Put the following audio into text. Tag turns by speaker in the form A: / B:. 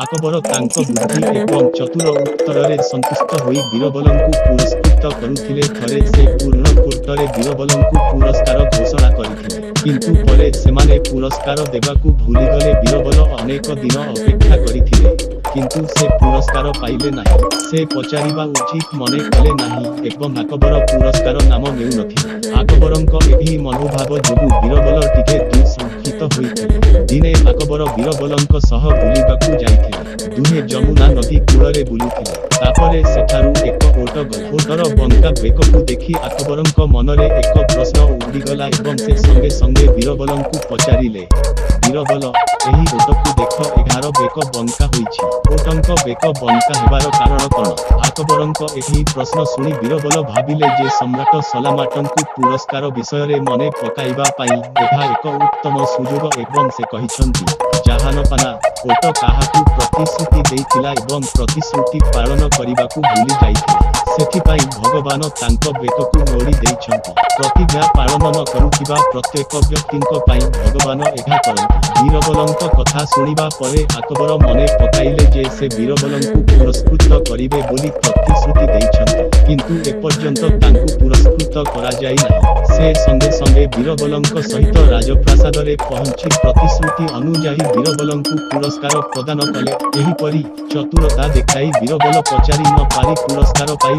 A: আকবର ତାଙ୍କ ବୁଦ୍ଧି ଏବଂ ଚତୁର ଉତ୍ତରରେ ସନ୍ତୁଷ୍ଟ ହୋଇ ବୀରବଲଙ୍କୁ ପୁରସ୍କୃତ କରୁଥିଲେ। ଥରେ ସେ ପୂର୍ଣ୍ଣକୋଟରେ ବୀରବଲଙ୍କୁ ପୁରସ୍କାର ଘୋଷଣା କରିଥିଲେ, କିନ୍ତୁ ପରେ ସେମାନେ ପୁରସ୍କାର ଦେବାକୁ ଭୁଲିଗଲେ। ବୀରବଲ ଅନେକ ଦିନ ଅପେକ୍ଷା କରିଥିଲେ, କିନ୍ତୁ ସେ ପୁରସ୍କାର ପାଇଲେ ନାହିଁ। ସେ ପଚାରିବା ଉଚିତ ମନେ କଲେ ନାହିଁ ଏବଂ ଆକବର ପୁରସ୍କାର ନାମ ନେଉନଥିଲେ। ଆକବରଙ୍କ ଏହି ମନୋଭାବ ଯୋଗୁଁ ବୀରବଲ ଟିକେ ଦୁଃଶଙ୍କିତ ହୋଇଥିଲେ। ଦିନେ ଆକବର ବୀରବଲଙ୍କ ସହ ବୁଲିବାକୁ ଯାଇଥିଲେ। ଦୁହେଁ ଯମୁନା ନଦୀ କୂଳରେ ବୁଲୁଥିଲେ। ତାପରେ ସେଠାରୁ ଏକ ଓଟ ଗଲା। ଓଟର ବଙ୍କା ବେକକୁ ଦେଖି ଆକବରଙ୍କ ମନରେ ଏକ ପ୍ରଶ୍ନ ଉଡ଼ିଗଲା ଏବଂ ସେ ସଙ୍ଗେ ସଙ୍ଗେ ବୀରବଲଙ୍କୁ ପଚାରିଲେ, ବୀରବଲ, ଏହି ଓଟକୁ ଦେଖ, ଏହାର ବେକ ବଙ୍କା ହୋଇଛି। ଓଟଙ୍କ ବେକ ବଙ୍କା ହେବାର କାରଣ କ'ଣ? ଆକବରଙ୍କ ଏହି ପ୍ରଶ୍ନ ଶୁଣି ବୀରବଲ ଭାବିଲେ ଯେ ସମ୍ରାଟ ସଲାମଟଙ୍କୁ ପୁରସ୍କାର ବିଷୟରେ ମନେ ପକାଇବା ପାଇଁ ଏହା ଏକ ଉତ୍ତମ ସୁଯୋଗ ଏବଂ ସେ କହିଛନ୍ତି, ଜାହାନପାନା, ଓଟ କାହାକୁ ପ୍ରତିଶ୍ରୁତି ଦେଇଥିଲା ଏବଂ ପ୍ରତିଶ୍ରୁତି ପାଳନ କରିବାକୁ ଭୁଲି ଯାଇଥିଲା। ସେଥିପାଇଁ ଭଗବାନ ତାଙ୍କ ବେକକୁ ମୋଡ଼ି ଦେଇଛନ୍ତି। ପ୍ରତିଜ୍ଞା ପାଳନ ନ କରୁଥିବା ପ୍ରତ୍ୟେକ ବ୍ୟକ୍ତିଙ୍କ ପାଇଁ ଭଗବାନ ଏହା କରନ୍ତି। ବୀରବଲଙ୍କ କଥା ଶୁଣିବା ପରେ ଆକବର ମନେ ପକାଇଲେ ଯେ ସେ ବୀରବଲଙ୍କୁ ପୁରସ୍କୃତ କରିବେ ବୋଲି ପ୍ରତିଶ୍ରୁତି ଦେଇଛନ୍ତି, କିନ୍ତୁ ଏପର୍ଯ୍ୟନ୍ତ ତାଙ୍କୁ ପୁରସ୍କୃତ କରାଯାଇ ନାହିଁ। ସେ ସଙ୍ଗେ ସଙ୍ଗେ ବୀରବଲଙ୍କ ସହିତ ରାଜପ୍ରାସାଦରେ ପହଞ୍ଚି ପ୍ରତିଶ୍ରୁତି ଅନୁଯାୟୀ ବୀରବଲଙ୍କୁ ପୁରସ୍କାର ପ୍ରଦାନ କଲେ। ଏହିପରି ଚତୁରତା ଦେଖାଇ ବୀରବଲ ପଚାରି ନ ପାରି ପୁରସ୍କାର ପାଇଲେ।